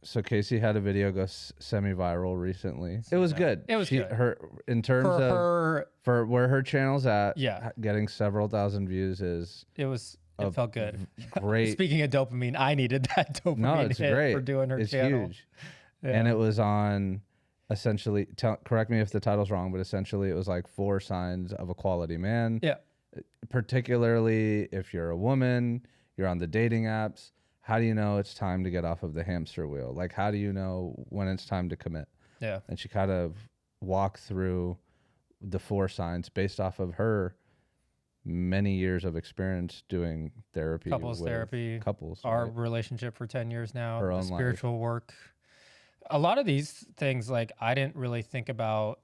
So Casey had a video go semi-viral recently. It was good. It was good. Her in terms For of her, for where her channel's at. Yeah. Getting several thousand views is it felt good. great. Speaking of dopamine, I needed that dopamine No, it's hit great for doing her it's channel. huge. Yeah. And it was on essentially. Correct me if the title's wrong, but essentially it was like 4 signs of a quality man. Yeah. Particularly if you're a woman, you're on the dating apps. How do you know it's time to get off of the hamster wheel? Like, how do you know when it's time to commit? Yeah. And she kind of walked through the 4 signs based off of her many years of experience doing therapy. Couples therapy. Couples. Our right? relationship for 10 years now. Her The own spiritual work. A lot of these things, like, I didn't really think about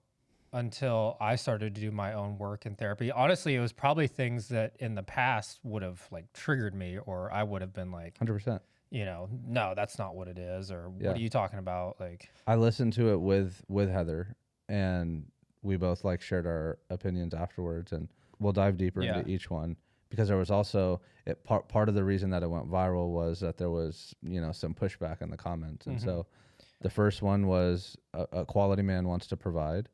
until I started to do my own work in therapy. Honestly, it was probably things that in the past would have like triggered me, or I would have been like, 100%. No, that's not what it is, or Yeah. what are you talking about? Like, I listened to it with Heather, and we both like shared our opinions afterwards, and we'll dive deeper into each one, because there was also part of the reason that it went viral was that there was some pushback in the comments. And so the first one was a quality man wants to provide.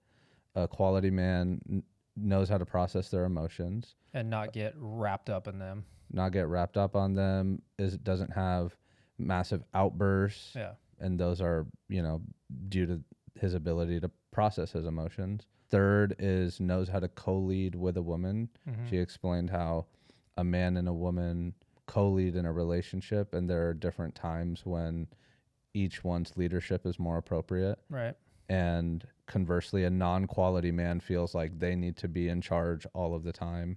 A quality man knows how to process their emotions and not get wrapped up in them. Not get wrapped up on them. Doesn't have massive outbursts. Yeah. And those are, due to his ability to process his emotions. Third is knows how to co-lead with a woman. She explained how a man and a woman co-lead in a relationship, and there are different times when each one's leadership is more appropriate. Right. And conversely, a non-quality man feels like they need to be in charge all of the time.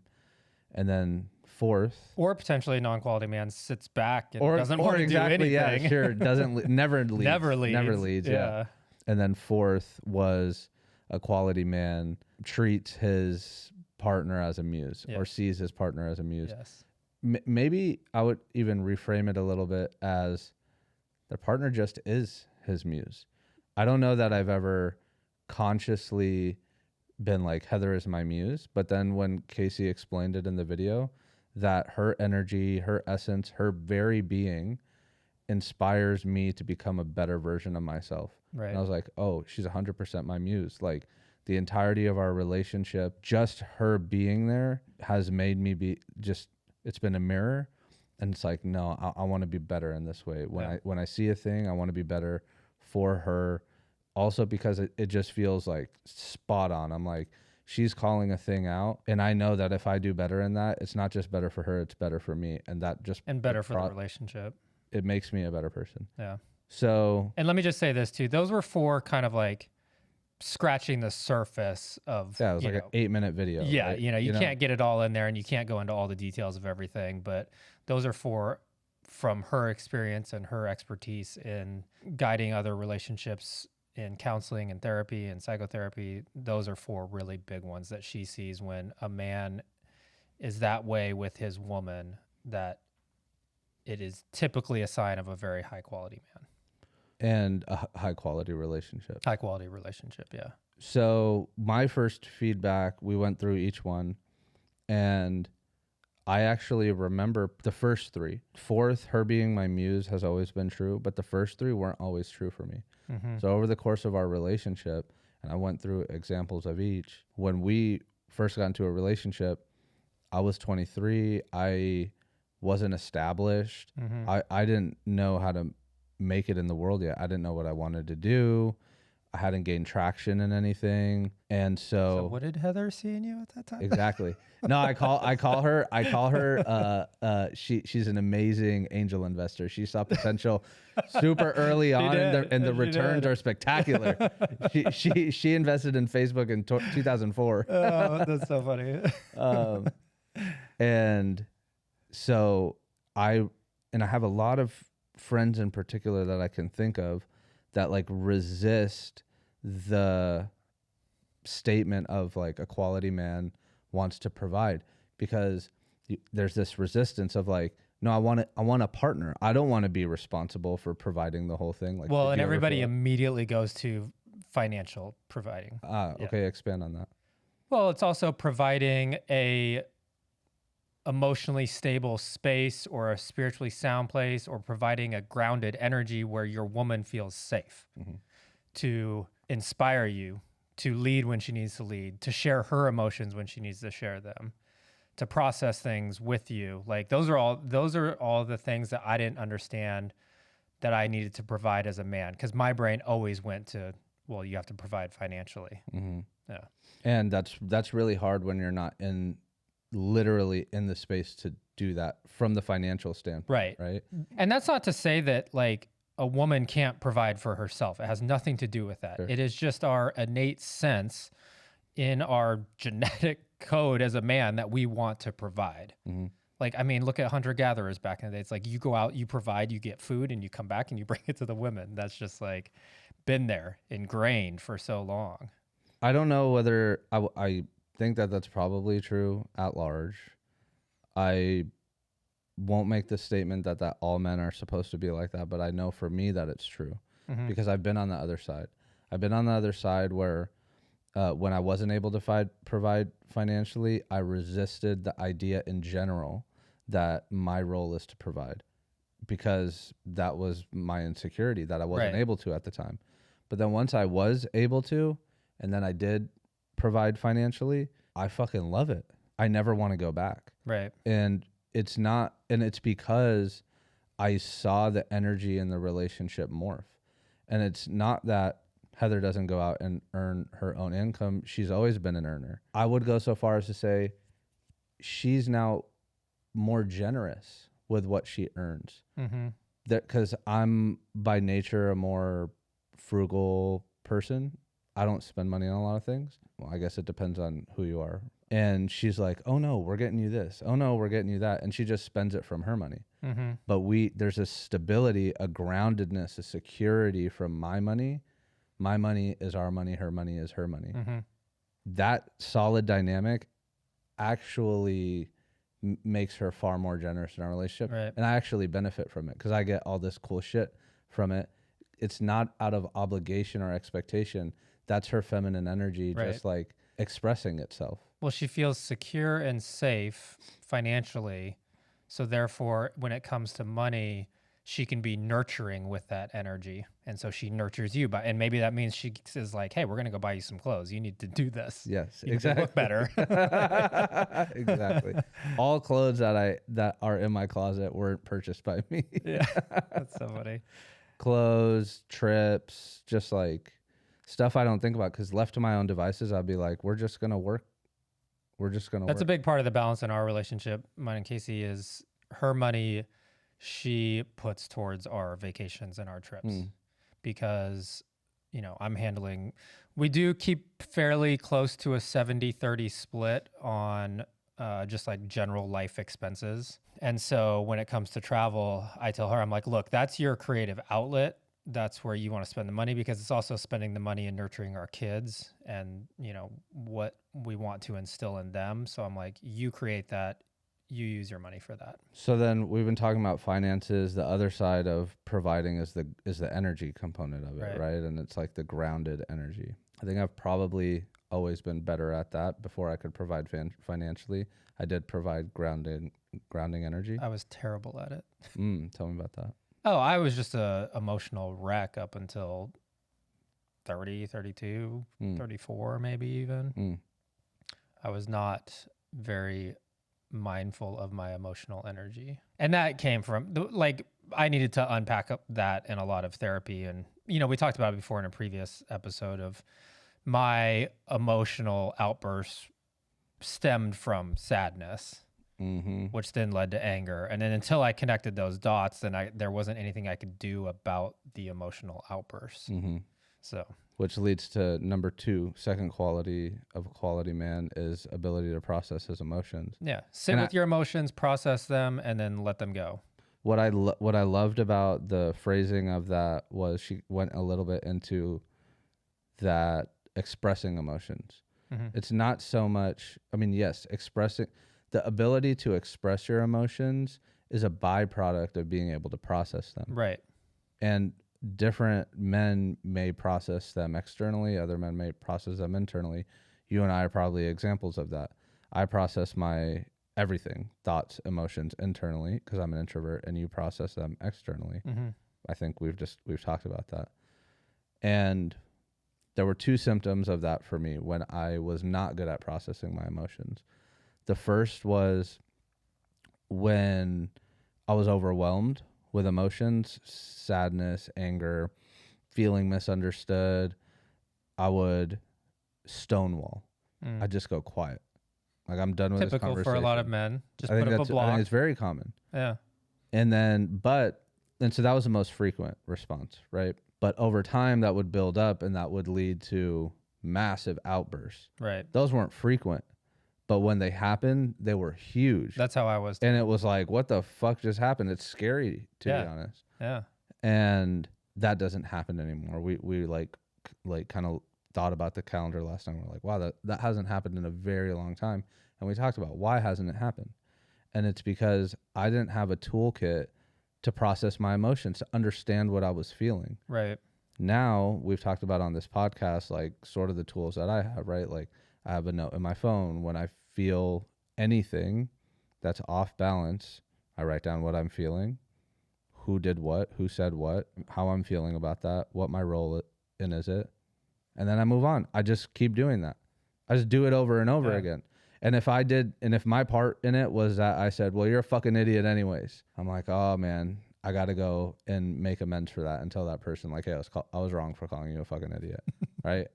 And then fourth, or potentially a non-quality man sits back and doesn't want to do anything. Yeah, sure. Never leads. Never leads. Yeah. And then fourth was a quality man treats his partner as a muse, or sees his partner as a muse. Yes. Maybe I would even reframe it a little bit as their partner just is his muse. I don't know that I've ever consciously been like, Heather is my muse. But then when Casey explained it in the video, that her energy, her essence, her very being inspires me to become a better version of myself. Right. And I was like, oh, she's 100% my muse. Like, the entirety of our relationship, just her being there has made me be it's been a mirror. And it's like, no, I want to be better in this way. When I see a thing, I want to be better for her. Also because it just feels like spot on. I'm like, she's calling a thing out, and I know that if I do better in that, it's not just better for her, it's better for me. And that just... And better for the relationship. It makes me a better person. Yeah. So... And let me just say this too. Those were 4 kind of like scratching the surface of... Yeah, it was like an 8-minute video. Yeah, right? you can't get it all in there, and you can't go into all the details of everything, but those are 4 from her experience and her expertise in guiding other relationships in counseling and therapy and psychotherapy. Those are 4 really big ones that she sees when a man is that way with his woman, that it is typically a sign of a very high quality man. And a high quality relationship. High quality relationship, yeah. So my first feedback, we went through each one, and I actually remember the first 3. Fourth, her being my muse, has always been true, but the first 3 weren't always true for me. So over the course of our relationship, and I went through examples of each, when we first got into a relationship, I was 23. I wasn't established. I didn't know how to make it in the world yet. I didn't know what I wanted to do. I hadn't gained traction in anything. And so what did Heather see in you at that time? Exactly. No, I call her she's an amazing angel investor. She saw potential super early on, and the returns are spectacular. She invested in Facebook in 2004. Oh, that's so funny. And so I have a lot of friends in particular that I can think of that like resist the statement of like a quality man wants to provide, because there's this resistance of like, no, I want a partner. I don't want to be responsible for providing the whole thing. Like, well, and everybody immediately goes to financial providing. Okay, expand on that. Well, it's also providing a emotionally stable space or a spiritually sound place, or providing a grounded energy where your woman feels safe to inspire you, to lead when she needs to lead, to share her emotions when she needs to share them, to process things with you. Like those are all the things that I didn't understand that I needed to provide as a man, because my brain always went to, well, you have to provide financially. Yeah. And that's really hard when you're not literally in the space to do that from the financial standpoint. Right. And that's not to say that like a woman can't provide for herself. It has nothing to do with that. Sure. It is just our innate sense in our genetic code as a man that we want to provide. Like, I mean, look at hunter-gatherers back in the day. It's like you go out, you provide, you get food, and you come back and you bring it to the women. That's just like been there, ingrained for so long. I don't know whether I think that that's probably true at large. I won't make the statement that all men are supposed to be like that, but I know for me that it's true because I've been on the other side. I've been on the other side where when I wasn't able to provide financially, I resisted the idea in general that my role is to provide, because that was my insecurity that I wasn't able to at the time. But then once I was able to, and then I did provide financially, I fucking love it. I never want to go back. Right. And it's because I saw the energy in the relationship morph. And it's not that Heather doesn't go out and earn her own income. She's always been an earner. I would go so far as to say she's now more generous with what she earns. Because I'm by nature a more frugal person. I don't spend money on a lot of things. Well, I guess it depends on who you are. And she's like, oh no, we're getting you this. Oh no, we're getting you that. And she just spends it from her money. But there's a stability, a groundedness, a security from my money. My money is our money. Her money is her money. That solid dynamic actually makes her far more generous in our relationship. And I actually benefit from it because I get all this cool shit from it. It's not out of obligation or expectation. That's her feminine energy, just like expressing itself. Well, she feels secure and safe financially. So therefore, when it comes to money, she can be nurturing with that energy. And so she nurtures you and maybe that means she says like, hey, we're going to go buy you some clothes. You need to do this. Yes, you exactly. Look better. Exactly. All clothes that are in my closet weren't purchased by me. Yeah. That's so funny. Clothes, trips, just like stuff I don't think about, because left to my own devices, I'd be like, we're just going to work. That's a big part of the balance in our relationship. Mine and Casey is her money she puts towards our vacations and our trips because, we do keep fairly close to a 70-30 split on just like general life expenses. And so when it comes to travel, I tell her, I'm like, look, that's your creative outlet. That's where you want to spend the money, because it's also spending the money and nurturing our kids and, what we want to instill in them. So I'm like, you create that, you use your money for that. So then we've been talking about finances. The other side of providing is the energy component of it, right? And it's like the grounded energy. I think I've probably always been better at that. Before I could provide financially, I did provide grounding energy. I was terrible at it. Tell me about that. Oh, I was just a emotional wreck up until 30, 32, 34, maybe even. I was not very mindful of my emotional energy. And that came from, I needed to unpack that in a lot of therapy. And, we talked about it before in a previous episode of my emotional outbursts stemmed from sadness. Which then led to anger. And then until I connected those dots, then there wasn't anything I could do about the emotional outbursts. So, which leads to number 2, second quality of a quality man is ability to process his emotions. Yeah. Sit with your emotions, process them, and then let them go. What I loved about the phrasing of that was she went a little bit into that expressing emotions. It's not so much, yes, expressing. The ability to express your emotions is a byproduct of being able to process them. Right. And different men may process them externally. Other men may process them internally. You and I are probably examples of that. I process my everything, thoughts, emotions internally, because I'm an introvert, and you process them externally. Mm-hmm. I think we've talked about that. And there were two symptoms of that for me when I was not good at processing my emotions. The first was when I was overwhelmed with emotions, sadness, anger, feeling misunderstood. I would stonewall. I'd just go quiet. Like, I'm done with this Typical conversation. for a lot of men. Just I think put up a block. I think it's very common. Yeah. And so that was the most frequent response, right? But over time, that would build up, and that would lead to massive outbursts. Right. Those weren't frequent, but when they happened, they were huge. That's how I was. And it was like, what the fuck just happened? It's scary, to be honest. Yeah. And that doesn't happen anymore. We like kind of thought about the calendar last time. We're like, wow, that hasn't happened in a very long time. And we talked about why hasn't it happened? And it's because I didn't have a toolkit to process my emotions, to understand what I was feeling. Right. Now we've talked about on this podcast, like sort of the tools that I have, right? Like I have a note in my phone. When I feel anything that's off balance, I write down what I'm feeling, who did what, who said what, how I'm feeling about that, what my role in is it. And then I move on. I just keep doing that. I just do it over and over again. And if my part in it was that I said, well, you're a fucking idiot anyways, I'm like, oh man, I got to go and make amends for that and tell that person, like, hey, I was wrong for calling you a fucking idiot. Right.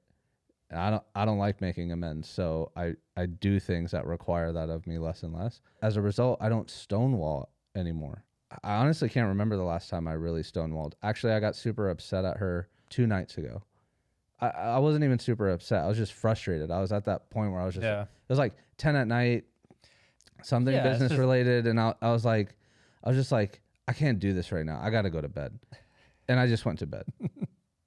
And I don't like making amends. So I do things that require that of me less and less. As a result, I don't stonewall anymore. I honestly can't remember the last time I really stonewalled. Actually, I got super upset at her 2 nights ago. I wasn't even super upset. I was just frustrated. I was at that point where I was just, it was like 10 at night, something business related. And I was just like, I can't do this right now. I got to go to bed. And I just went to bed. And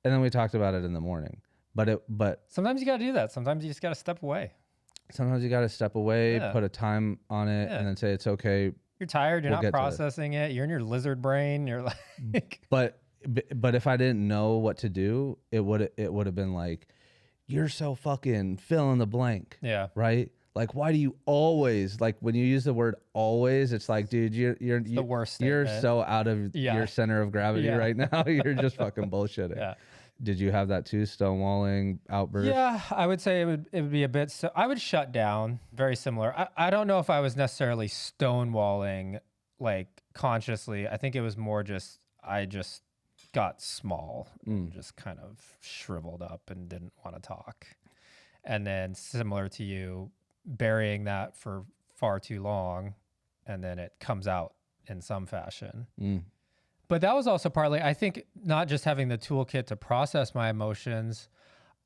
then we talked about it in the morning. But sometimes you got to do that. Sometimes you just got to step away. Sometimes you got to step away, put a time on it, and then say, it's okay. You're tired. You're not processing it. You're in your lizard brain. You're like, But if I didn't know what to do, it would have been like, you're so fucking fill in the blank. Yeah. Right? Like, why do you always, like, when you use the word always, it's like, dude, you're the worst You're statement. so out of your center of gravity right now. You're just fucking bullshitting. Yeah. Did you have that too? Stonewalling, outburst? Yeah, I would say it would be a bit. So I would shut down. Very similar. I don't know if I was necessarily stonewalling like consciously. I think it was more I just got small, just kind of shriveled up and didn't want to talk. And then similar to you, burying that for far too long, and then it comes out in some fashion. But that was also partly, I think, not just having the toolkit to process my emotions.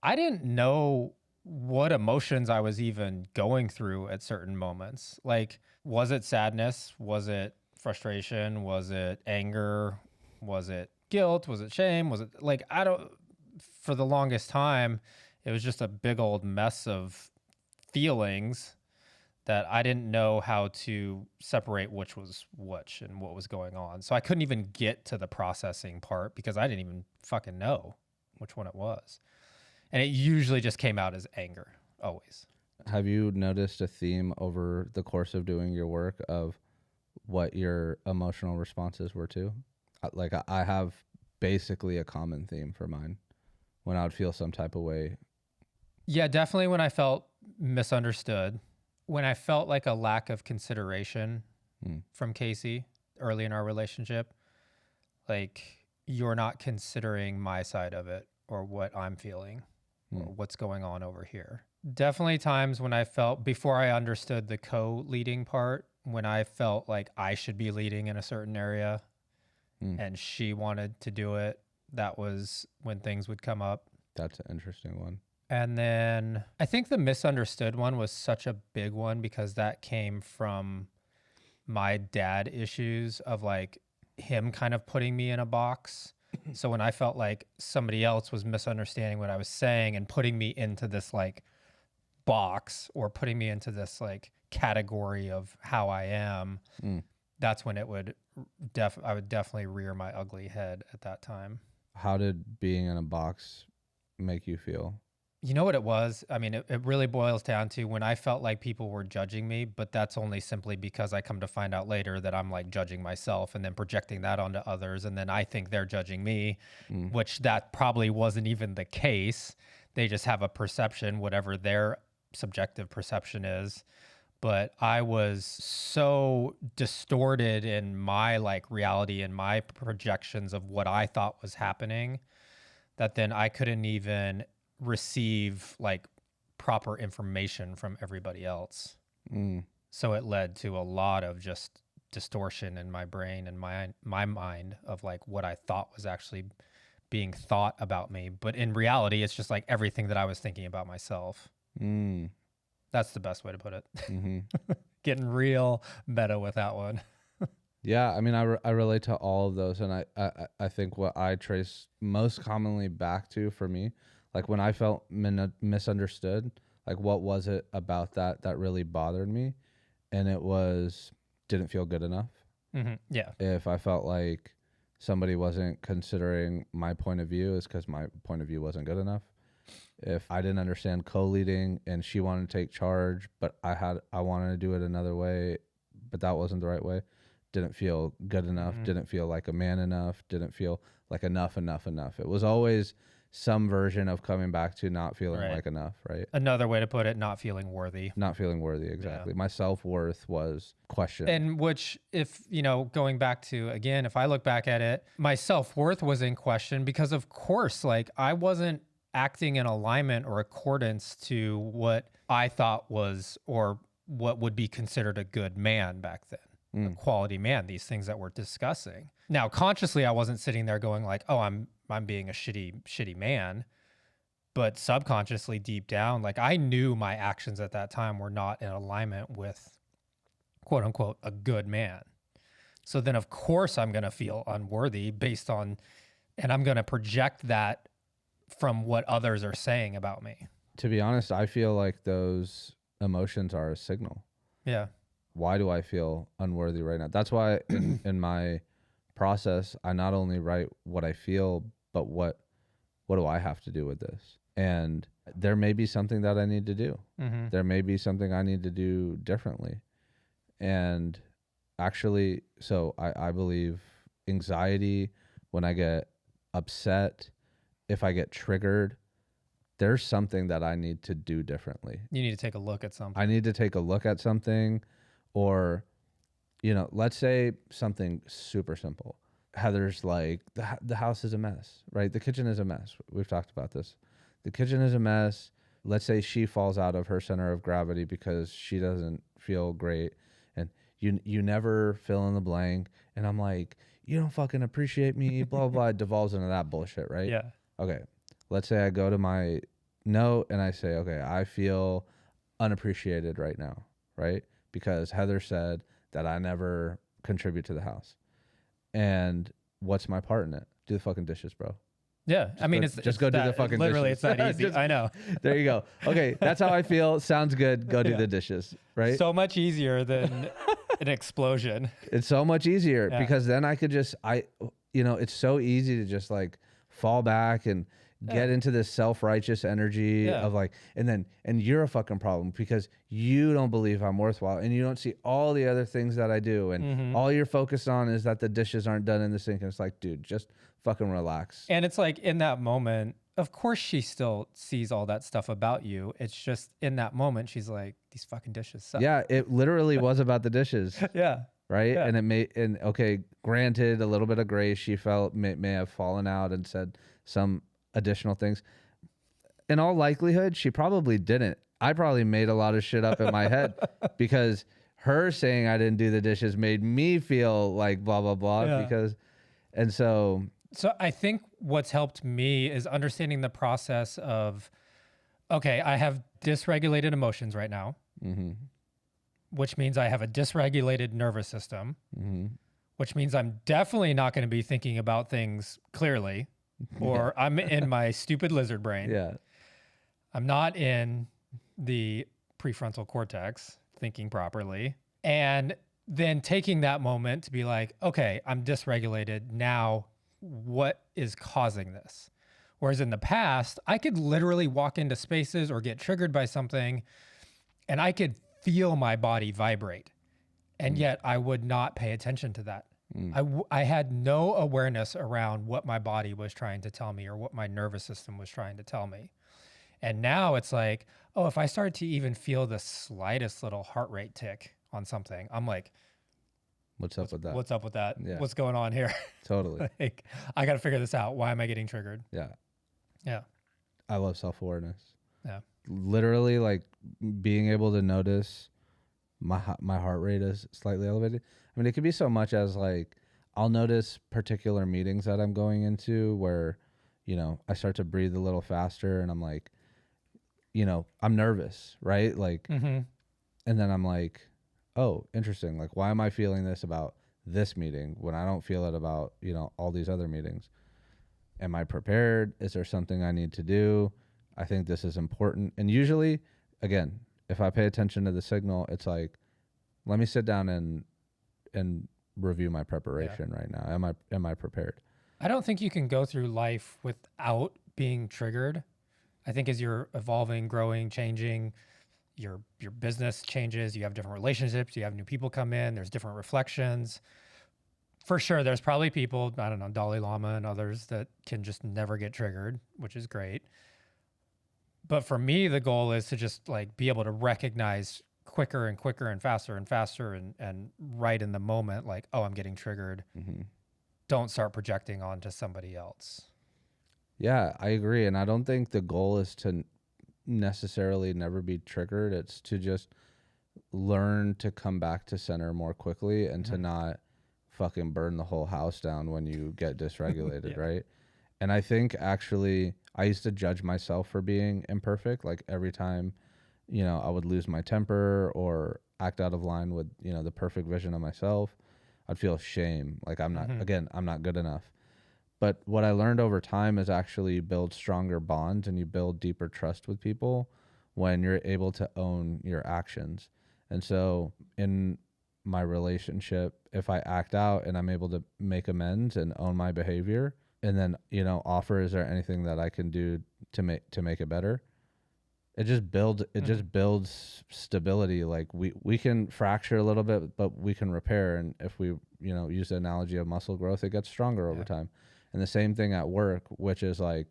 I didn't know what emotions I was even going through at certain moments. Like, was it sadness? Was it frustration? Was it anger? Was it guilt? Was it shame? Was it like, for the longest time, it was just a big old mess of feelings that I didn't know how to separate which was which and what was going on. So I couldn't even get to the processing part because I didn't even fucking know which one it was. And it usually just came out as anger, always. Have you noticed a theme over the course of doing your work of what your emotional responses were to? Like, I have basically a common theme for mine when I would feel some type of way. Yeah, definitely when I felt misunderstood. When I felt like a lack of consideration from Casey early in our relationship, like, you're not considering my side of it or what I'm feeling or what's going on over here. Definitely times when I felt, before I understood the co-leading part, when I felt like I should be leading in a certain area and she wanted to do it, that was when things would come up. That's an interesting one. And then I think the misunderstood one was such a big one because that came from my dad issues of like him kind of putting me in a box. So when I felt like somebody else was misunderstanding what I was saying and putting me into this like box or putting me into this like category of how I am, that's when it would I would definitely rear my ugly head at that time. How did being in a box make you feel? You know what it was? I mean, it really boils down to when I felt like people were judging me, but that's only simply because I come to find out later that I'm like judging myself and then projecting that onto others. And then I think they're judging me, which that probably wasn't even the case. They just have a perception, whatever their subjective perception is. But I was so distorted in my like reality and my projections of what I thought was happening that then I couldn't even receive like proper information from everybody else. So it led to a lot of just distortion in my brain and my mind of like what I thought was actually being thought about me. But in reality, it's just like everything that I was thinking about myself. That's the best way to put it. Getting real meta with that one. Yeah, I mean, I relate to all of those, and I think what I trace most commonly back to for me, like when I felt misunderstood, like what was it about that really bothered me, and it was didn't feel good enough. Yeah. If I felt like somebody wasn't considering my point of view, it's because my point of view wasn't good enough. If I didn't understand co-leading and she wanted to take charge, but I wanted to do it another way, but that wasn't the right way. Didn't feel good enough, didn't feel like a man enough, didn't feel like enough. It was always some version of coming back to not feeling like enough, right? Another way to put it, not feeling worthy. Not feeling worthy, exactly. My self-worth was questioned. And which, if, you know, going back to, again, if I look back at it, my self-worth was in question because, of course, like I wasn't acting in alignment or accordance to what I thought was or what would be considered a good man back then. A quality man, these things that we're discussing. Now, consciously, I wasn't sitting there going like, oh, I'm being a shitty man. But subconsciously, deep down, like I knew my actions at that time were not in alignment with, quote unquote, a good man. So then, of course, I'm going to feel unworthy based on, and I'm going to project that from what others are saying about me. To be honest, I feel like those emotions are a signal. Yeah. Why do I feel unworthy right now? That's why in my process, I not only write what I feel, but what do I have to do with this? And there may be something that I need to do. There may be something I need to do differently. And actually, so I believe anxiety, when I get upset, if I get triggered, there's something that I need to do differently. You need to take a look at something. I need to take a look at something. Or, you know, let's say something super simple. Heather's like, the house is a mess, right? The kitchen is a mess. We've talked about this. The kitchen is a mess. Let's say she falls out of her center of gravity because she doesn't feel great. And you never fill in the blank. And I'm like, you don't fucking appreciate me, blah, blah. It devolves into that bullshit, right? Yeah. Okay. Let's say I go to my note and I say, okay, I feel unappreciated right now, right? Because Heather said that I never contribute to the house. And what's my part in it? Do the fucking dishes, bro. Yeah. I mean, it's do the fucking literally, dishes. it's that easy. I know. There you go. Okay. That's how I feel. Sounds good. Go do the dishes, right? So much easier than an explosion. It's so much easier because then I could just, it's so easy to just like fall back and get into this self-righteous energy of like, and you're a fucking problem because you don't believe I'm worthwhile and you don't see all the other things that I do. And all you're focused on is that the dishes aren't done in the sink. And it's like, dude, just fucking relax. And it's like in that moment, of course she still sees all that stuff about you. It's just in that moment, she's like, these fucking dishes suck. Yeah. It literally was about the dishes. Yeah. Right. Yeah. And okay, granted a little bit of grace. She felt may have fallen out and said some additional things. In all likelihood, she probably didn't. I probably made a lot of shit up in my head because her saying I didn't do the dishes made me feel like blah, blah, blah. Yeah. So I think what's helped me is understanding the process of, okay, I have dysregulated emotions right now, which means I have a dysregulated nervous system, which means I'm definitely not going to be thinking about things clearly. Or I'm in my stupid lizard brain. Yeah. I'm not in the prefrontal cortex thinking properly. And then taking that moment to be like, okay, I'm dysregulated. Now, what is causing this? Whereas in the past, I could literally walk into spaces or get triggered by something and I could feel my body vibrate. And yet I would not pay attention to that. I had no awareness around what my body was trying to tell me or what my nervous system was trying to tell me. And now it's like, oh, if I start to even feel the slightest little heart rate tick on something, I'm like, What's up with that? What's up with that? Yeah. What's going on here? Totally. Like, I got to figure this out. Why am I getting triggered? Yeah. Yeah. I love self-awareness. Yeah. Literally, like being able to notice my heart rate is slightly elevated. I mean, it could be so much as like I'll notice particular meetings that I'm going into where, you know, I start to breathe a little faster and I'm like, you know, I'm nervous, right? Like, and then I'm like, oh, interesting. Like, why am I feeling this about this meeting when I don't feel it about, you know, all these other meetings? Am I prepared? Is there something I need to do? I think this is important. And usually, again, if I pay attention to the signal, it's like, let me sit down and review my preparation right now. Am I prepared? I don't think you can go through life without being triggered. I think as you're evolving, growing, changing, your business changes, you have different relationships, you have new people come in, there's different reflections. For sure, there's probably people, I don't know, Dalai Lama and others that can just never get triggered, which is great. But for me, the goal is to just like be able to recognize quicker and quicker and faster and right in the moment, like, oh, I'm getting triggered. Don't start projecting onto somebody else. Yeah, I agree. And I don't think the goal is to necessarily never be triggered. It's to just learn to come back to center more quickly and to not fucking burn the whole house down when you get dysregulated, right? And I think actually I used to judge myself for being imperfect. Like every time, you know, I would lose my temper or act out of line with, you know, the perfect vision of myself, I'd feel shame. Like I'm not, again, I'm not good enough. But what I learned over time is actually you build stronger bonds and you build deeper trust with people when you're able to own your actions. And so in my relationship, if I act out and I'm able to make amends and own my behavior and then, you know, offer, is there anything that I can do to make it better? It just builds stability. Like we can fracture a little bit, but we can repair. And if we, you know, use the analogy of muscle growth, it gets stronger over time. And the same thing at work, which is like,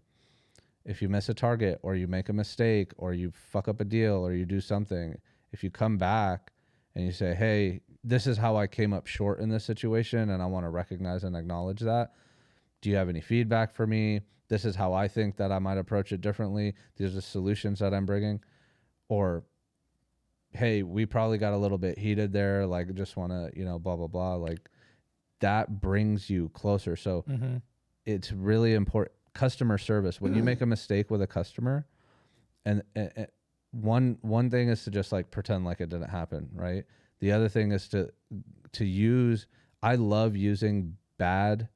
if you miss a target or you make a mistake or you fuck up a deal or you do something, if you come back and you say, hey, this is how I came up short in this situation and I want to recognize and acknowledge that. Do you have any feedback for me? This is how I think that I might approach it differently. These are the solutions that I'm bringing. Or, hey, we probably got a little bit heated there. Like, just want to, you know, blah, blah, blah. Like, that brings you closer. So it's really important. Customer service. When you make a mistake with a customer, and one thing is to just like pretend like it didn't happen, right? The other thing is to use. I love using bad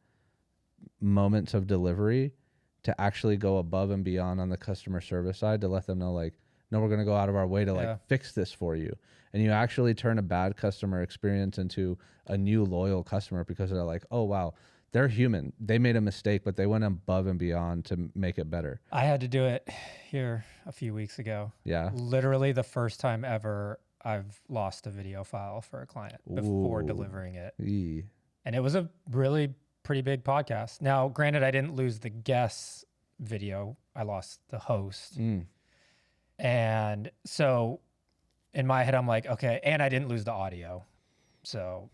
moments of delivery to actually go above and beyond on the customer service side to let them know, like, no, we're going to go out of our way to like fix this for you. And you actually turn a bad customer experience into a new loyal customer because they're like, oh, wow, they're human. They made a mistake, but they went above and beyond to make it better. I had to do it here a few weeks ago. Yeah. Literally the first time ever I've lost a video file for a client before delivering it. And it was a really pretty big podcast. Now, granted, I didn't lose the guest's video. I lost the host. And so in my head, I'm like, okay, and I didn't lose the audio. So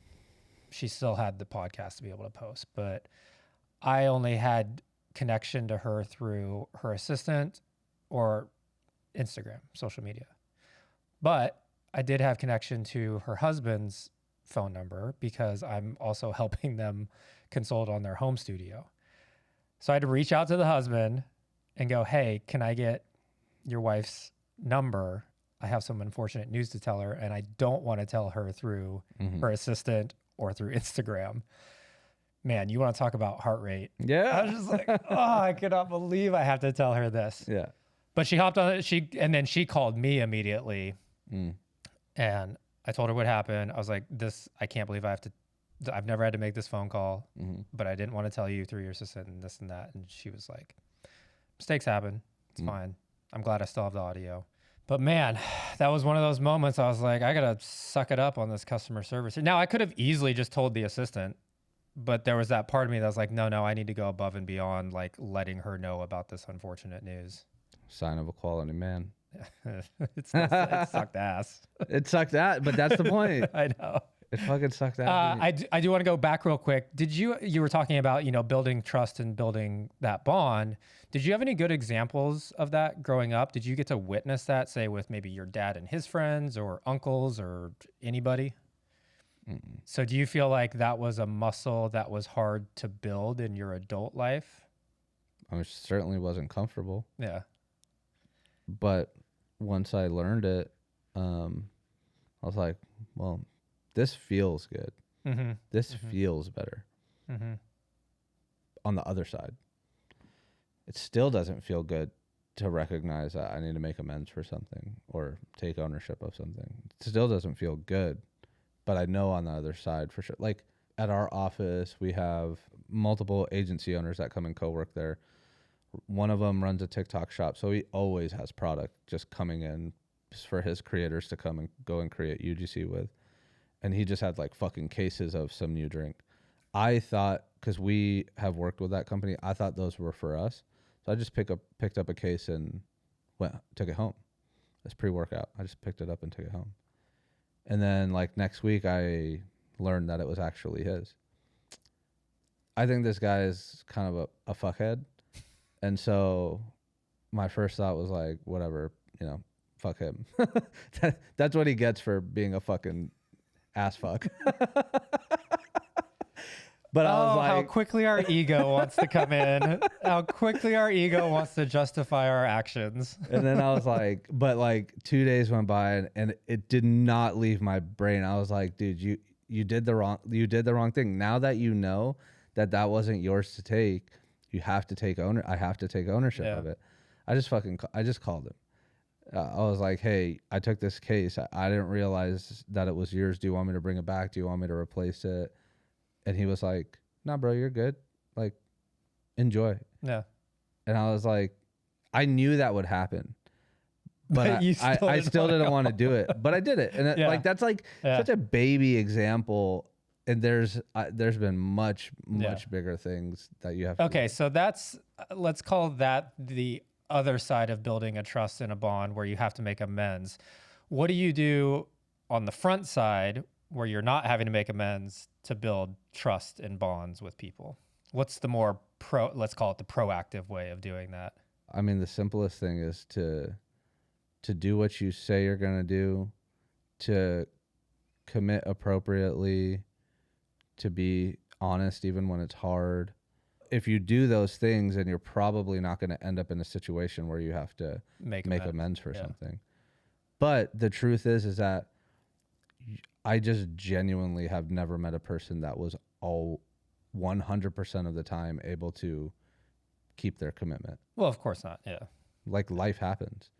she still had the podcast to be able to post, but I only had connection to her through her assistant or Instagram, social media. But I did have connection to her husband's phone number because I'm also helping them consult on their home studio. So I had to reach out to the husband and go, hey, can I get your wife's number? I have some unfortunate news to tell her, and I don't want to tell her through her assistant or through Instagram. Man, you want to talk about heart rate? Yeah. I was just like, oh, I cannot believe I have to tell her this. Yeah. But she hopped on it. And then she called me immediately. And I told her what happened. I was like, I can't believe I've never had to make this phone call, but I didn't want to tell you through your assistant and this and that. And she was like, Mistakes happen. It's fine. I'm glad I still have the audio. But man, that was one of those moments I was like, I got to suck it up on this customer service. Now, I could have easily just told the assistant, but there was that part of me that was like, no, I need to go above and beyond, like letting her know about this unfortunate news. Sign of a quality man. It sucked ass. It sucked ass, but that's the point. I know. It fucking sucked ass. I do want to go back real quick. You were talking about, building trust and building that bond. Did you have any good examples of that growing up? Did you get to witness that, say, with maybe your dad and his friends or uncles or anybody? Mm-mm. So do you feel like that was a muscle that was hard to build in your adult life? I certainly wasn't comfortable. Yeah. But once I learned it, I was like, well, this feels good. Mm-hmm. This feels better. Mm-hmm. On the other side, it still doesn't feel good to recognize that I need to make amends for something or take ownership of something. It still doesn't feel good, but I know on the other side for sure. Like at our office, we have multiple agency owners that come and co-work there. One of them runs a TikTok shop, so he always has product just coming in for his creators to come and go and create UGC with. And he just had like fucking cases of some new drink. I thought, because we have worked with that company, I thought those were for us. So I just picked up a case and took it home. It's pre-workout. I just picked it up and took it home. And then like next week, I learned that it was actually his. I think this guy is kind of a fuckhead. And so my first thought was like, whatever, fuck him. That's what he gets for being a fucking ass fuck. But I was like, how quickly our ego wants to come in. How quickly our ego wants to justify our actions. And then I was like, but like 2 days went by and it did not leave my brain. I was like, dude, you did the wrong thing. Now that you know that wasn't yours to take, you have to take I have to take ownership of it. I just called him. I was like, hey, I took this case. I didn't realize that it was yours. Do you want me to bring it back? Do you want me to replace it? And he was like, nah, bro, you're good. Like, enjoy. Yeah. And I was like, I knew that would happen. But I still didn't want to do it. But I did it. And that's like such a baby example. And there's been much bigger things that you have to do. So that's, let's call that the other side of building a trust and a bond where you have to make amends. What do you do on the front side where you're not having to make amends to build trust and bonds with people? What's the more let's call it the proactive way of doing that? I mean, the simplest thing is to do what you say you're going to do, to commit appropriately, to be honest even when it's hard. If you do those things, then you're probably not going to end up in a situation where you have to make amends for something. But the truth is that I just genuinely have never met a person that was all 100% of the time able to keep their commitment. Well, of course not. Yeah. Like life happens.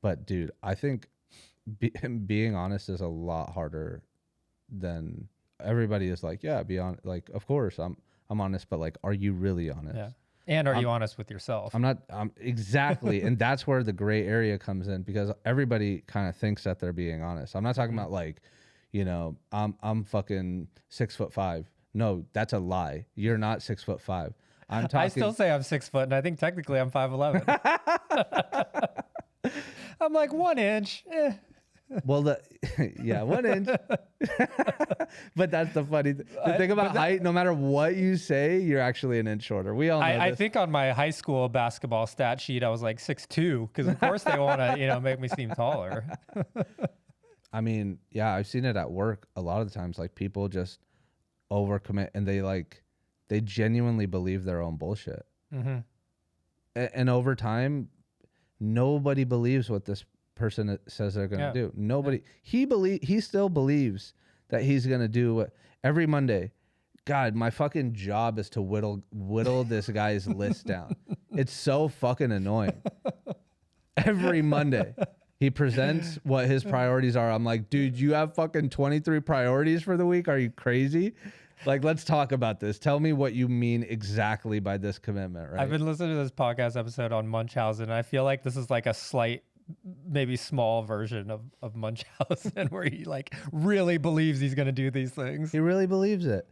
But dude, I think being honest is a lot harder than everybody is like, yeah, be honest. Like, of course I'm honest, but like, are you really honest? Yeah. And are you honest with yourself? I'm not. Exactly. And that's where the gray area comes in, because everybody kind of thinks that they're being honest. I'm not talking about like, I'm fucking 6'5". No, that's a lie. You're not 6'5". I'm talking. I still say I'm 6 foot, and I think technically I'm 5'11". I'm like 1 inch. Well, 1 inch. But that's the funny the thing about height. No matter what you say, you're actually an inch shorter. We all know I think on my high school basketball stat sheet, I was like 6'2", because of course they want to, make me seem taller. I mean, yeah, I've seen it at work a lot of the times. Like people just overcommit, and they genuinely believe their own bullshit. Mm-hmm. And over time, nobody believes what this person says they're going to do. Nobody. Yeah. He still believes that he's going to do what every Monday. God, my fucking job is to whittle this guy's list down. It's so fucking annoying. Every Monday he presents what his priorities are. I'm like, dude, you have fucking 23 priorities for the week. Are you crazy? Like, let's talk about this. Tell me what you mean exactly by this commitment, right? I've been listening to this podcast episode on Munchausen, and I feel like this is like a slight, maybe small version of Munchausen where he like really believes he's going to do these things. He really believes it.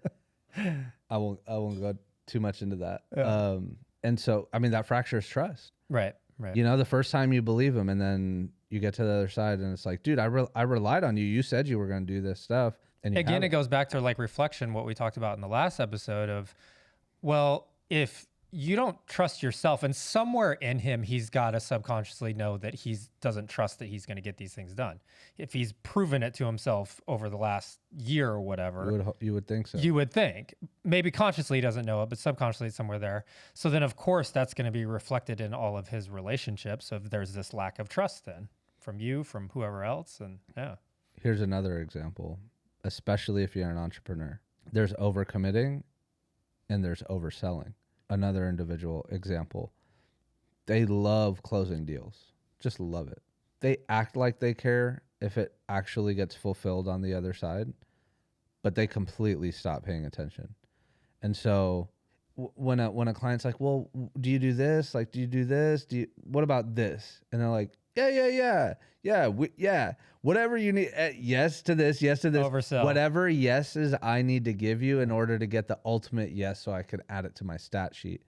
I won't go too much into that. Yeah. And so, I mean, that fractures trust. Right. Right. You know, the first time you believe him, and then you get to the other side, and it's like, dude, I relied on you. You said you were going to do this stuff. And you Again, haven't. it goes back to like reflection, what we talked about in the last episode of, well, if you don't trust yourself, and somewhere in him, he's got to subconsciously know that he doesn't trust that he's going to get these things done. If he's proven it to himself over the last year or whatever, You would think so. you would think. Maybe consciously he doesn't know it, but subconsciously it's somewhere there. So then, of course, that's going to be reflected in all of his relationships. So there's this lack of trust then from you, from whoever else. And yeah. Here's another example, especially if you're an entrepreneur. There's overcommitting and there's overselling. Another individual example. They love closing deals. Just love it. They act like they care if it actually gets fulfilled on the other side, but they completely stop paying attention. And so when a client's like, well, do you do this? Like, do you do this? What about this? And they're like, yeah. Whatever you need. Yes to this. Yes to this. Oversell. Whatever yeses I need to give you in order to get the ultimate yes, so I can add it to my stat sheet.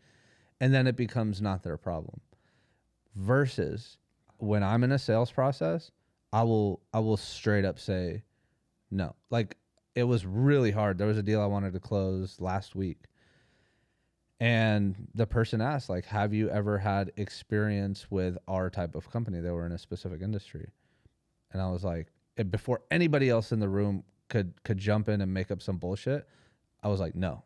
And then it becomes not their problem. Versus when I'm in a sales process, I will straight up say no. Like, it was really hard. There was a deal I wanted to close last week. And the person asked, like, have you ever had experience with our type of company? They were in a specific industry. And I was like, before anybody else in the room could jump in and make up some bullshit, I was like, no.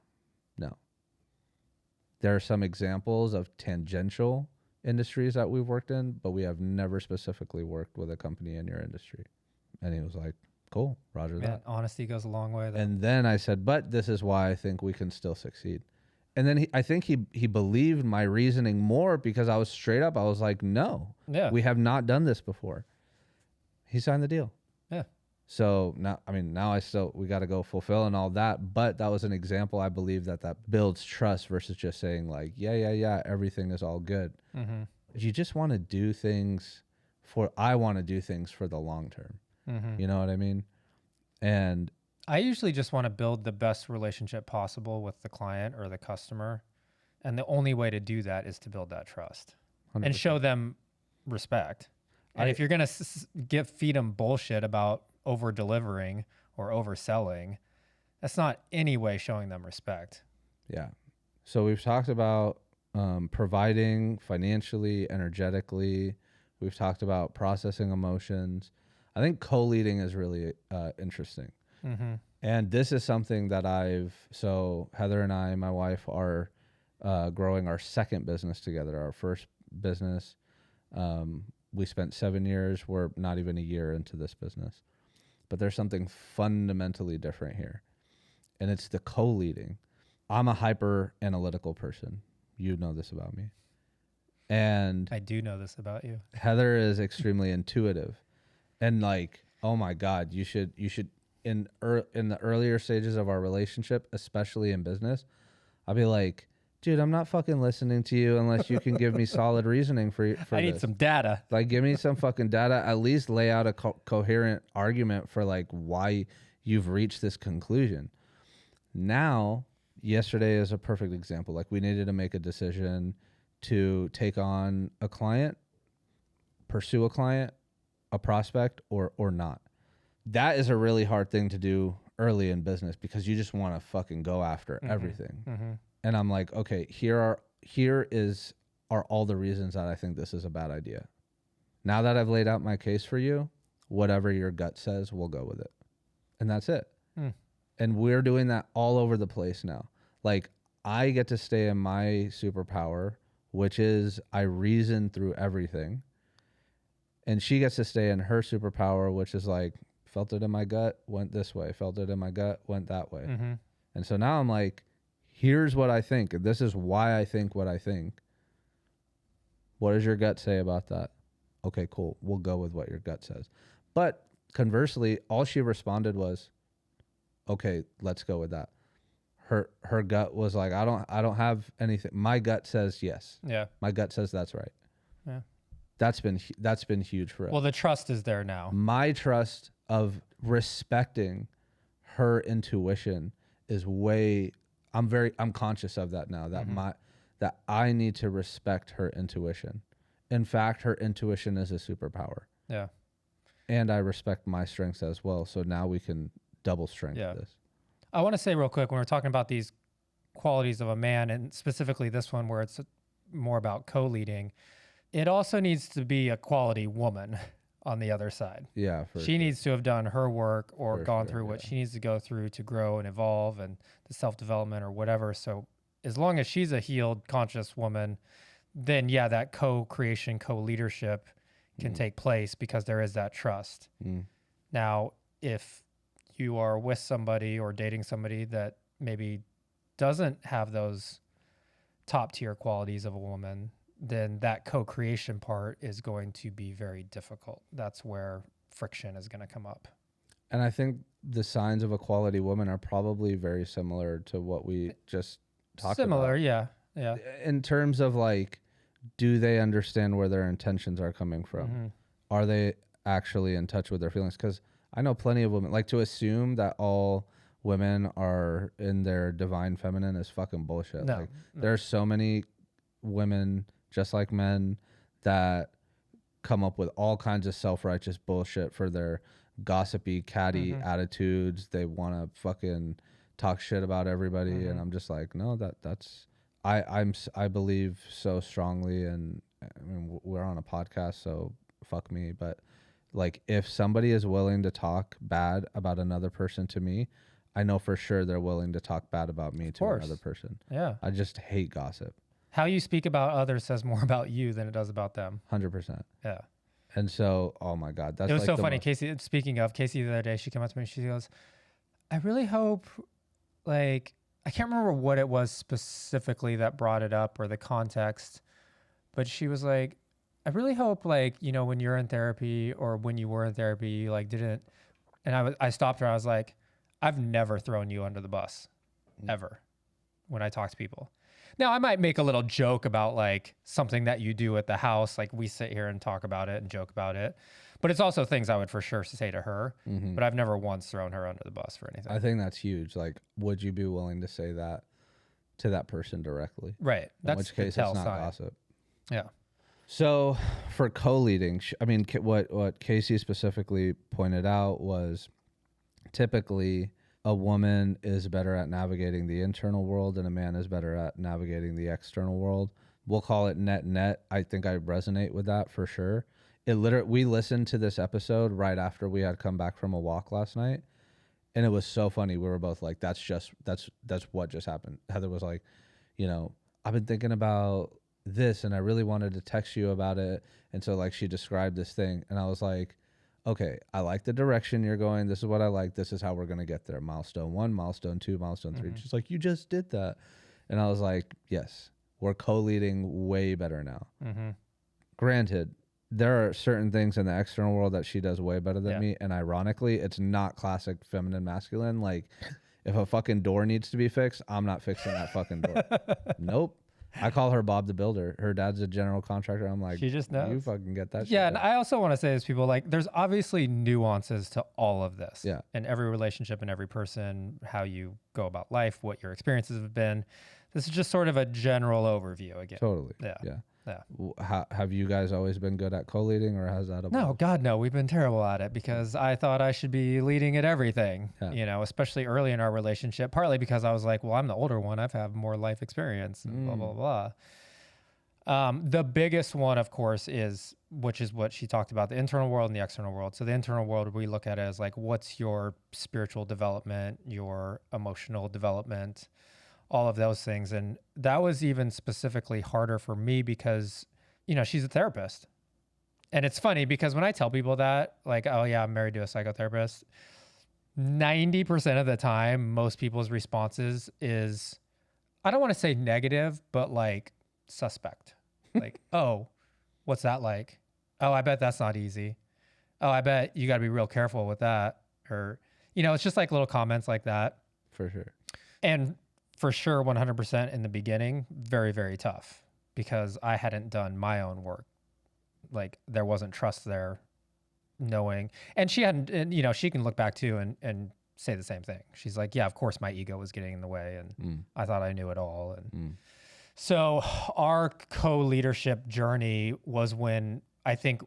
There are some examples of tangential industries that we've worked in, but we have never specifically worked with a company in your industry. And he was like, cool, roger that. Honesty goes a long way. Though. And then I said, but this is why I think we can still succeed. And then I think he believed my reasoning more because I was straight up. I was like, no, we have not done this before. He signed the deal. Yeah. So now we got to go fulfill and all that. But that was an example. I believe that builds trust versus just saying like, yeah, everything is all good. Mm-hmm. You just want to do things I want to do things for the long term. Mm-hmm. You know what I mean? And I usually just want to build the best relationship possible with the client or the customer. And the only way to do that is to build that trust 100%. and show them respect. And if you're going to feed them bullshit about over delivering or overselling, that's not any way showing them respect. Yeah. So we've talked about providing financially, energetically. We've talked about processing emotions. I think co-leading is really interesting. Mm-hmm. And this is something that so Heather and I, my wife, are growing our second business together. Our first business, we spent 7 years. We're not even a year into this business. But there's something fundamentally different here. And it's the co-leading. I'm a hyper analytical person. You know this about me. And I do know this about you. Heather is extremely intuitive. And like, oh my God, you should in the earlier stages of our relationship, especially in business, I'll be like, dude, I'm not fucking listening to you unless you can give me solid reasoning for I need this. some data. Like, give me some fucking data. At least lay out a coherent argument for like why you've reached this conclusion. Now, yesterday is a perfect example. Like, we needed to make a decision to take on a client, pursue a client, a prospect, or not. That is a really hard thing to do early in business because you just want to fucking go after everything. Mm-hmm. And I'm like, okay, here are all the reasons that I think this is a bad idea. Now that I've laid out my case for you, whatever your gut says, we'll go with it. And that's it. And we're doing that all over the place now. Like, I get to stay in my superpower, which is I reason through everything. And she gets to stay in her superpower, which is like, felt it in my gut, went this way. Felt it in my gut, went that way. Mm-hmm. And so now I'm like, here's what I think. This is why I think what I think. What does your gut say about that? Okay, cool. We'll go with what your gut says. But conversely, all she responded was, okay, let's go with that. her gut was like, I don't have anything. My gut says yes. Yeah. My gut says that's right. Yeah. That's been huge for us. Well, the trust is there now. My trust of respecting her intuition is way. I'm conscious of that now. That that I need to respect her intuition. In fact, her intuition is a superpower. Yeah. And I respect my strengths as well. So now we can double strength this. I want to say real quick, when we're talking about these qualities of a man, and specifically this one where it's more about co-leading, it also needs to be a quality woman on the other side. Yeah. She needs to have done her work or gone through what she needs to go through to grow and evolve and the self-development or whatever. So as long as she's a healed, conscious woman, then yeah, that co-creation, co-leadership can take place because there is that trust. Now, if you are with somebody or dating somebody that maybe doesn't have those top tier qualities of a woman, then that co-creation part is going to be very difficult. That's where friction is going to come up. And I think the signs of a quality woman are probably very similar to what we just talked about. Similar, yeah. Yeah. In terms of like, do they understand where their intentions are coming from? Are they actually in touch with their feelings? Because I know plenty of women, like to assume that all women are in their divine feminine is fucking bullshit. No. There are so many women, just like men, that come up with all kinds of self-righteous bullshit for their gossipy, catty attitudes. They want to fucking talk shit about everybody. And I'm just like, no, that's, I believe so strongly. And I mean, we're on a podcast, so fuck me. But like, if somebody is willing to talk bad about another person to me, I know for sure they're willing to talk bad about me to another person. Yeah. I just hate gossip. How you speak about others says more about you than it does about them. 100%. Yeah. And so, oh my God, that's it was like so funny. Casey, speaking of Casey, the other day, she came up to me and she goes, I really hope, like, I can't remember what it was specifically that brought it up or the context, but she was like, I really hope, like, you know, when you're in therapy or when you were in therapy, you like didn't, and I stopped her. I was like, I've never thrown you under the bus ever when I talk to people. Now I might make a little joke about like something that you do at the house. Like we sit here and talk about it and joke about it, but it's also things I would for sure say to her, but I've never once thrown her under the bus for anything. I think that's huge. Like, would you be willing to say that to that person directly? Right. In which case it's not gossip. Yeah. So for co-leading, I mean, what Casey specifically pointed out was typically a woman is better at navigating the internal world and a man is better at navigating the external world. We'll call it net. I think I resonate with that for sure. We listened to this episode right after we had come back from a walk last night, and it was so funny. We were both like, that's what just happened. Heather was like, you know, I've been thinking about this and I really wanted to text you about it. And so like she described this thing and I was like, okay, I like the direction you're going. This is what I like. This is how we're going to get there. Milestone 1, milestone 2, milestone 3. She's like, you just did that. And I was like, yes, we're co-leading way better now. Granted, there are certain things in the external world that she does way better than me. And ironically, it's not classic feminine masculine. Like if a fucking door needs to be fixed, I'm not fixing that fucking door. Nope. I call her Bob the Builder. Her dad's a general contractor. I'm like, she just knows. You fucking get that shit. Yeah, and I also want to say this, people, like, there's obviously nuances to all of this. Yeah. In every relationship and every person, how you go about life, what your experiences have been. This is just sort of a general overview again. Totally. Yeah. Yeah. Yeah. Have you guys always been good at co-leading, or has that evolved? No, God, no. We've been terrible at it because I thought I should be leading at everything, you know, especially early in our relationship, partly because I was like, well, I'm the older one. I've had more life experience and blah, blah, blah. The biggest one, of course, which is what she talked about, the internal world and the external world. So the internal world, we look at it as like, what's your spiritual development, your emotional development, all of those things. And that was even specifically harder for me because, you know, she's a therapist. And it's funny because when I tell people that, like, oh yeah, I'm married to a psychotherapist, 90% of the time, most people's responses is, I don't want to say negative, but like suspect. Like, oh, what's that like? Oh, I bet that's not easy. Oh, I bet you got to be real careful with that. Or, you know, it's just like little comments like that. For sure. And for sure 100% in the beginning, very, very tough because I hadn't done my own work. Like there wasn't trust there knowing, and she hadn't, and you know, she can look back too and say the same thing. She's like, yeah, of course my ego was getting in the way and I thought I knew it all. And so our co-leadership journey was when I think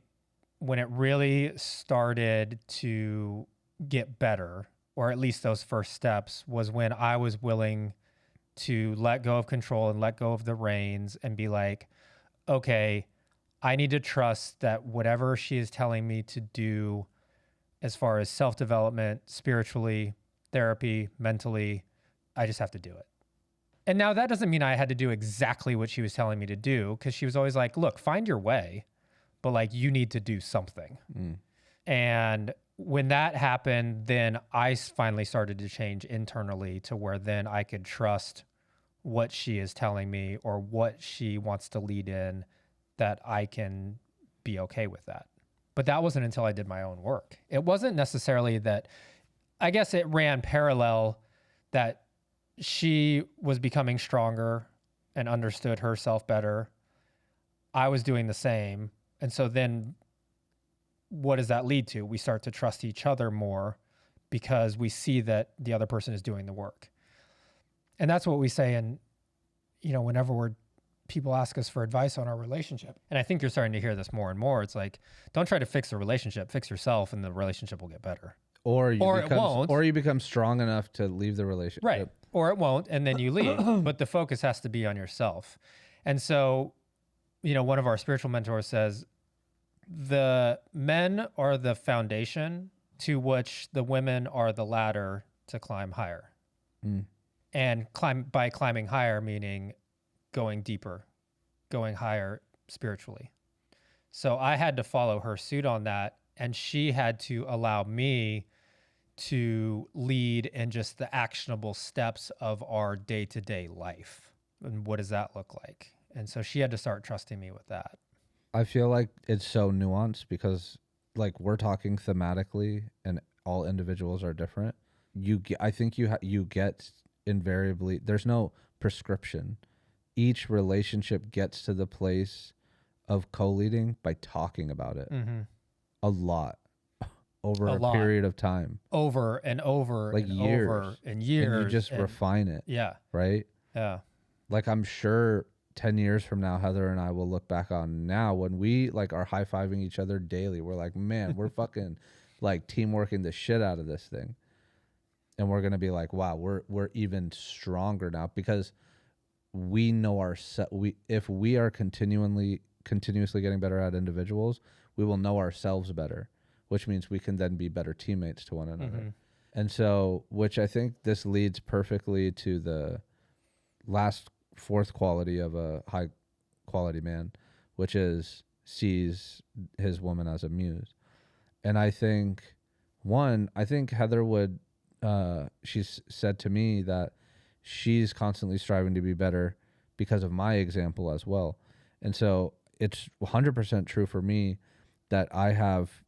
when it really started to get better, or at least those first steps, was when I was willing to let go of control and let go of the reins and be like, okay, I need to trust that whatever she is telling me to do as far as self-development, spiritually, therapy, mentally, I just have to do it. And now that doesn't mean I had to do exactly what she was telling me to do, because she was always like, look, find your way, but like you need to do something. And when that happened, then I finally started to change internally to where then I could trust what she is telling me or what she wants to lead in, that I can be okay with that. But that wasn't until I did my own work. It wasn't necessarily that, I guess it ran parallel that she was becoming stronger and understood herself better. I was doing the same. And so then what does that lead to? We start to trust each other more because we see that the other person is doing the work. And that's what we say in, you know, whenever people ask us for advice on our relationship. And I think you're starting to hear this more and more. It's like, don't try to fix the relationship, fix yourself and the relationship will get better. Or it won't. Or you become strong enough to leave the relationship. Right. Or it won't, and then you leave. But the focus has to be on yourself. And so, you know, one of our spiritual mentors says, the men are the foundation to which the women are the ladder to climb higher. And by climbing higher, meaning going deeper, going higher spiritually. So I had to follow her suit on that, and she had to allow me to lead in just the actionable steps of our day-to-day life. And what does that look like? And so she had to start trusting me with that. I feel like it's so nuanced because like we're talking thematically and all individuals are different. I think you get invariably, there's no prescription. Each relationship gets to the place of co-leading by talking about it a lot over a period of time, over and over, like and years over and years, and you just refine it. Yeah. Right. Yeah. Like I'm sure 10 years from now, Heather and I will look back on now when we like are high-fiving each other daily. We're like, man, we're fucking like teamworking the shit out of this thing. And we're going to be like, wow, we're even stronger now because we know if we are continuously getting better at individuals, we will know ourselves better, which means we can then be better teammates to one another. And so, which I think this leads perfectly to the fourth quality of a high quality man, which is sees his woman as a muse. And I think Heather would, she's said to me that she's constantly striving to be better because of my example as well. And so it's 100% true for me that I have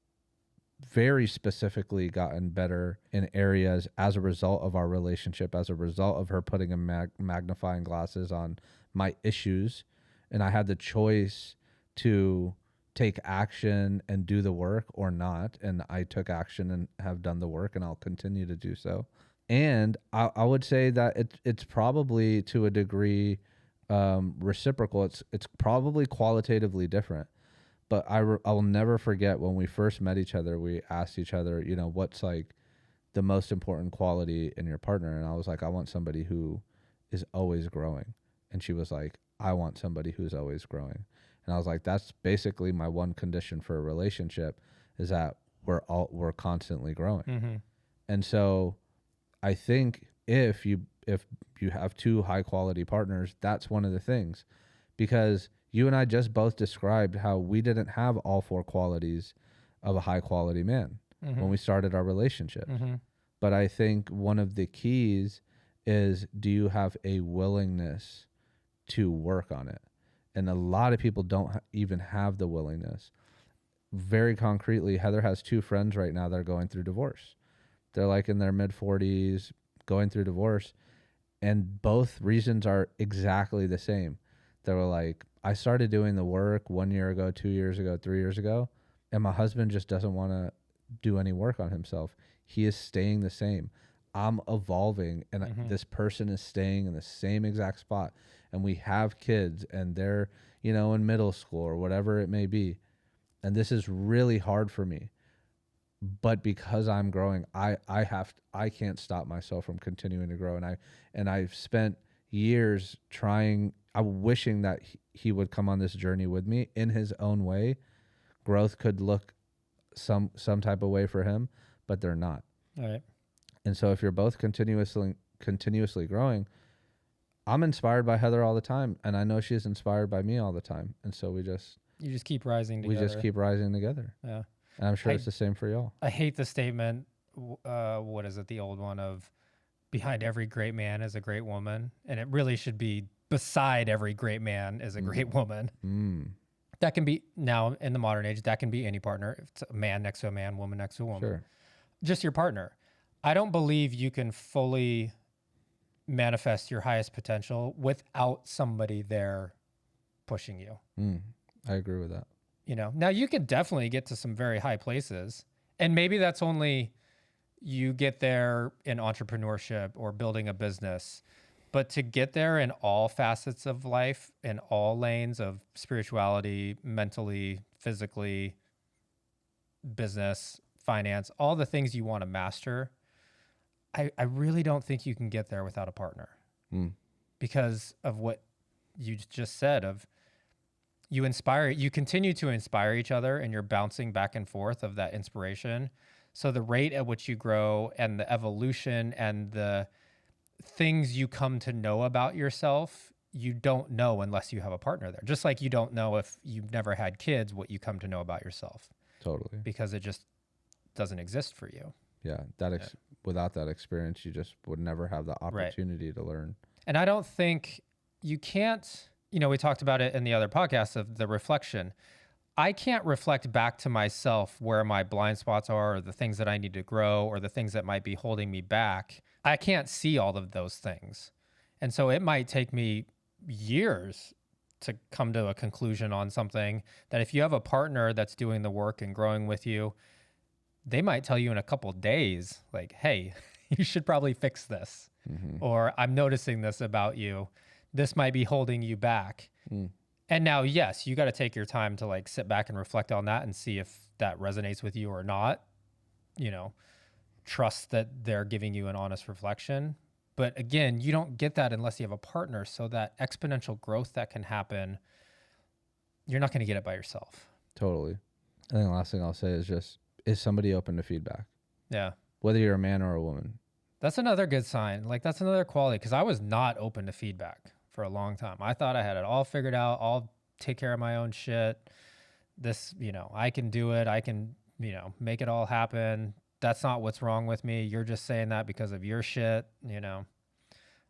very specifically gotten better in areas as a result of our relationship, as a result of her putting a magnifying glasses on my issues. And I had the choice to take action and do the work or not. And I took action and have done the work, and I'll continue to do so. And I would say that it's probably to a degree reciprocal. It's probably qualitatively different. But I will never forget when we first met each other, we asked each other, you know, what's like the most important quality in your partner? And I was like, I want somebody who is always growing. And she was like, I want somebody who's always growing. And I was like, that's basically my one condition for a relationship, is that we're constantly growing. And so I think if you have two high quality partners, that's one of the things, because you and I just both described how we didn't have all four qualities of a high quality man when we started our relationship. But I think one of the keys is, do you have a willingness to work on it? And a lot of people don't even have the willingness. Very concretely, Heather has two friends right now that are going through divorce. They're like in their mid 40s going through divorce. And both reasons are exactly the same. They were like, I started doing the work 1 year ago, 2 years ago, 3 years ago, and my husband just doesn't want to do any work on himself. He is staying the same. I'm evolving, and this person is staying in the same exact spot. And we have kids, and they're, in middle school or whatever it may be. And this is really hard for me. But because I'm growing, I can't stop myself from continuing to grow. And I've spent years I'm wishing that he would come on this journey with me in his own way. Growth could look some type of way for him, but they're not. All right. And so if you're both continuously growing, I'm inspired by Heather all the time, and I know she's inspired by me all the time. And so you just keep rising together. We just keep rising together. Yeah. And I'm sure it's the same for y'all. I hate the statement. What is it? The old one of behind every great man is a great woman. And it really should be beside every great man is a great woman. That can be now in the modern age, that can be any partner. If it's a man next to a man, woman next to a woman. Sure. Just your partner. I don't believe you can fully manifest your highest potential without somebody there pushing you. I agree with that. Now you could definitely get to some very high places, and maybe that's only you get there in entrepreneurship or building a business, but to get there in all facets of life, in all lanes of spirituality, mentally, physically, business, finance, all the things you want to master, I really don't think you can get there without a partner because of what you just said of you continue to inspire each other, and you're bouncing back and forth of that inspiration. So the rate at which you grow and the evolution and the things you come to know about yourself, you don't know unless you have a partner there. Just like you don't know if you've never had kids, what you come to know about yourself. Totally. Because it just doesn't exist for you. Yeah. Without that experience, you just would never have the opportunity to learn. And I don't think you can't, we talked about it in the other podcast of the reflection. I can't reflect back to myself where my blind spots are, or the things that I need to grow, or the things that might be holding me back. I can't see all of those things. And so it might take me years to come to a conclusion on something that if you have a partner that's doing the work and growing with you, they might tell you in a couple days, like, hey, you should probably fix this. Or I'm noticing this about you. This might be holding you back. And now, yes, you got to take your time to like sit back and reflect on that and see if that resonates with you or not. Trust that they're giving you an honest reflection. But again, you don't get that unless you have a partner. So that exponential growth that can happen, you're not going to get it by yourself. Totally. I think the last thing I'll say is somebody open to feedback? Yeah. Whether you're a man or a woman. That's another good sign. Like that's another quality, because I was not open to feedback for a long time. I thought I had it all figured out. I'll take care of my own shit. This, I can do it. I can, make it all happen. That's not what's wrong with me. You're just saying that because of your shit.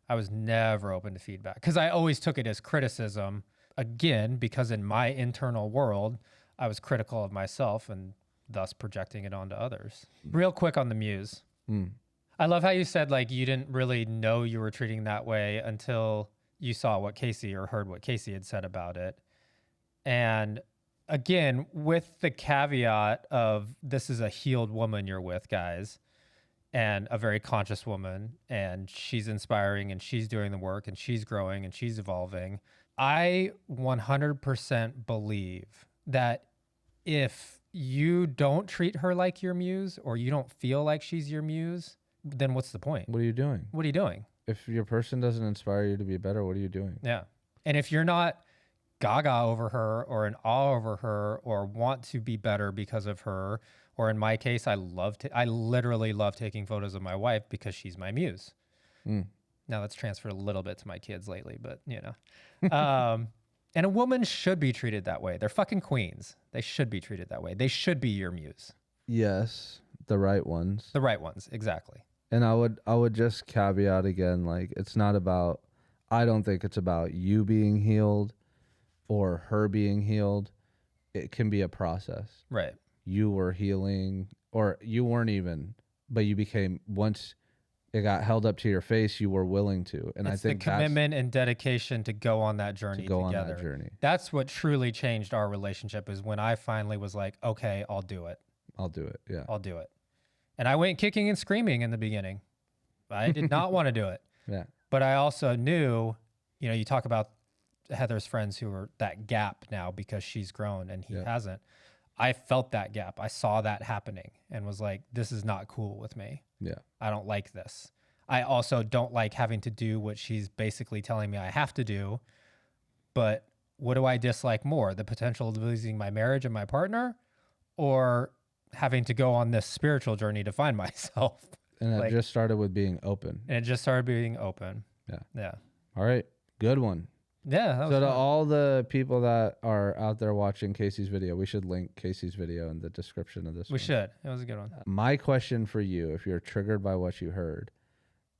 I was never open to feedback because I always took it as criticism. Again, because in my internal world, I was critical of myself and thus projecting it onto others. Real quick on the muse. I love how you said like you didn't really know you were treating that way until you saw what Casey or heard what Casey had said about it. And again, with the caveat of this is a healed woman you're with, guys, and a very conscious woman, and she's inspiring and she's doing the work and she's growing and she's evolving. I 100% believe that if you don't treat her like your muse or you don't feel like she's your muse, then what's the point? What are you doing? What are you doing? If your person doesn't inspire you to be better, what are you doing? Yeah. And if you're not gaga over her or in awe over her or want to be better because of her, or in my case, I literally love taking photos of my wife because she's my muse. Now that's transferred a little bit to my kids lately, but and a woman should be treated that way. They're fucking queens. They should be treated that way. They should be your muse. Yes. The right ones. The right ones. Exactly. And I would just caveat again, like I don't think it's about you being healed or her being healed. It can be a process. Right. You were healing, or you weren't even, but you became, once it got held up to your face, you were willing to. And It's I think the commitment and dedication to go on that journey go together. on that journey. That's what truly changed our relationship, is when I finally was like, okay, I'll do it. I'll do it. Yeah. I'll do it. And I went kicking and screaming in the beginning. I did not want to do it. Yeah. But I also knew, you know, you talk about Heather's friends who are that gap now because she's grown and he hasn't. I felt that gap. I saw that happening and was like, this is not cool with me. Yeah. I don't like this. I also don't like having to do what she's basically telling me I have to do. But what do I dislike more? The potential of losing my marriage and my partner, or having to go on this spiritual journey to find myself? And it just started with being open. And it just started being open. Yeah. Yeah. All right. Good one. Yeah. That was So to fun. all the people that are out there watching Casey's video, we should link Casey's video in the description of this We one. should. It was a good one. My question for you, if you're triggered by what you heard,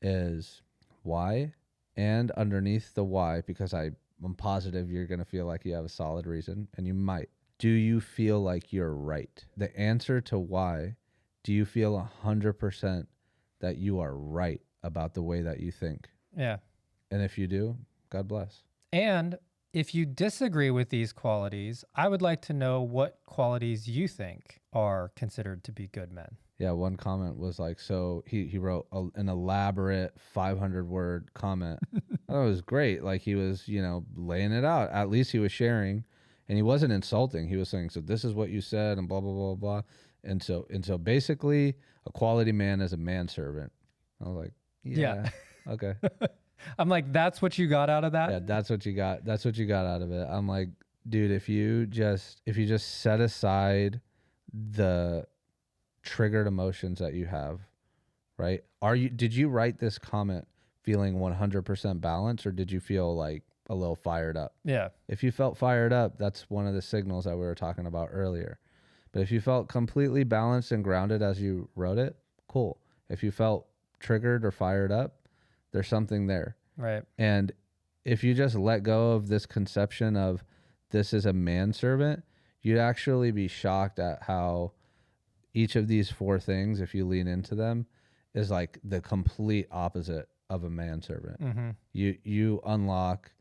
is why? And underneath the why, because I'm positive you're going to feel like you have a solid reason, and you might. Do you feel like you're right? The answer to why, do you feel 100% that you are right about the way that you think? Yeah. And if you do, God bless. And if you disagree with these qualities, I would like to know what qualities you think are considered to be good men. Yeah, one comment was like, so he wrote an elaborate 500-word comment. I thought it was great. Like, he was, you know, laying it out. At least he was sharing, and he wasn't insulting. He was saying, so this is what you said, and blah, blah, blah, blah. And so basically, a quality man is a manservant. I was like, yeah. Okay. I'm like, that's what you got out of that? Yeah, that's what you got. That's what you got out of it. I'm like, dude, if you just set aside the triggered emotions that you have, right? Did you write this comment feeling 100% balanced, or did you feel like a little fired up? Yeah. If you felt fired up, that's one of the signals that we were talking about earlier. But if you felt completely balanced and grounded as you wrote it, cool. If you felt triggered or fired up, there's something there. Right. And if you just let go of this conception of this is a manservant, you'd actually be shocked at how each of these four things, if you lean into them, is like the complete opposite of a manservant. Mm-hmm. You unlock,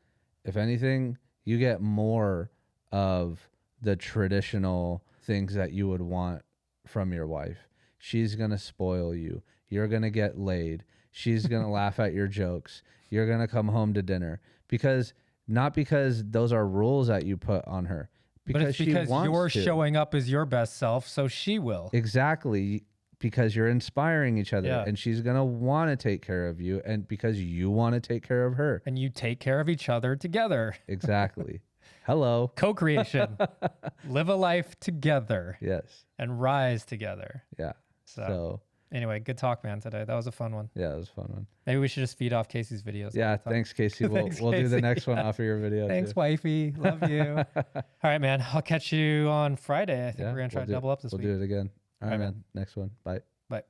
if anything, you get more of the traditional things that you would want from your wife. She's going to spoil you. You're going to get laid. She's going to laugh at your jokes. You're going to come home to dinner. Not because those are rules that you put on her. But it's because you're showing up as your best self, so she will. Exactly. Because you're inspiring each other. Yeah. And she's going to want to take care of you. And because you want to take care of her. And you take care of each other together. Exactly. Hello. Co-creation. Live a life together. Yes. And rise together. Yeah. So anyway, good talk, man, today. That was a fun one. Yeah, it was a fun one. Maybe we should just feed off Casey's videos. Yeah, thanks, Casey. We'll do the Casey. next one off of your video. Thanks, too. wifey. Love you. All right, man. I'll catch you on Friday. I think we're going to try to double up this we'll week. do it again. All right, man. Next one. Bye. Bye.